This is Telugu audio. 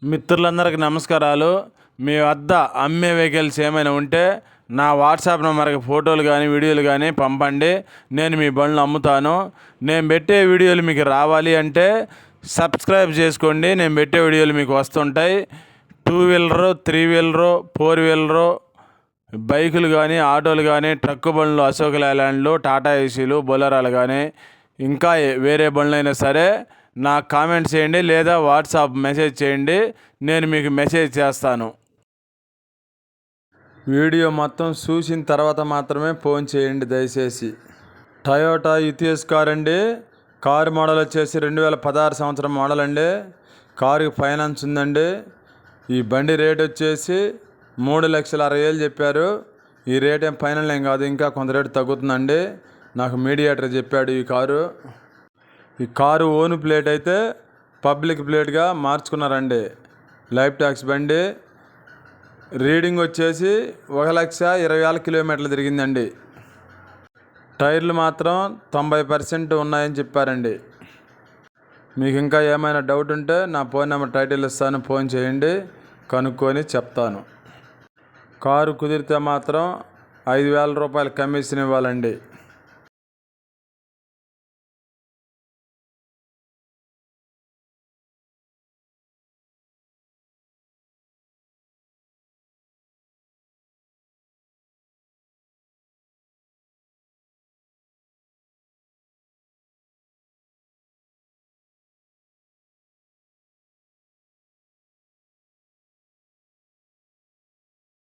మిత్రులందరికీ నమస్కారాలు. మీ వద్ద అమ్మే వెహికల్స్ ఏమైనా ఉంటే నా వాట్సాప్ నెంబర్కి ఫోటోలు కానీ వీడియోలు కానీ పంపండి. నేను మీ బండ్లు అమ్ముతాను. నేను పెట్టే వీడియోలు మీకు రావాలి అంటే సబ్స్క్రైబ్ చేసుకోండి. నేను పెట్టే వీడియోలు మీకు వస్తుంటాయి. 2 వీలరు, 3 వీలరు, 4 వీలరు బైకులు కానీ, ఆటోలు కానీ, ట్రక్కు బండ్లు, అశోక్ లేలాండ్లు, టాటా ఏసీలు, బొలెరోలు కానీ, ఇంకా వేరే బండ్లైనా సరే నాకు కామెంట్ చేయండి లేదా వాట్సాప్ మెసేజ్ చేయండి. నేను మీకు మెసేజ్ చేస్తాను. వీడియో మొత్తం చూసిన తర్వాత మాత్రమే ఫోన్ చేయండి దయచేసి. టయోటా ఇథియోస్ కార్ అండి. కారు మోడల్ వచ్చేసి 2016 సంవత్సరం మోడల్ అండి. కారుకి ఫైనాన్స్ ఉందండి. ఈ బండి రేట్ వచ్చేసి 3,60,000 చెప్పారు. ఈ రేట్ ఏం ఫైనల్ ఏం కాదు, ఇంకా కొంత రేటు తగ్గుతుందండి. నాకు మీడియేటర్ చెప్పాడు. ఈ కారు ఓన్ ప్లేట్ అయితే పబ్లిక్ ప్లేట్గా మార్చుకున్నారండి. లైఫ్ ట్యాక్స్ బండి. రీడింగ్ వచ్చేసి 1,20,000 కిలోమీటర్లు తిరిగిందండి. టైర్లు మాత్రం 90% ఉన్నాయని చెప్పారండి. మీకు ఇంకా ఏమైనా డౌట్ ఉంటే నా ఫోన్ నెంబర్ టైటిల్ ఇస్తాను, ఫోన్ చేయండి, కనుక్కొని చెప్తాను. కారు కుదిరితే మాత్రం 5,000 రూపాయలు కమిషన్ ఇవ్వాలండి.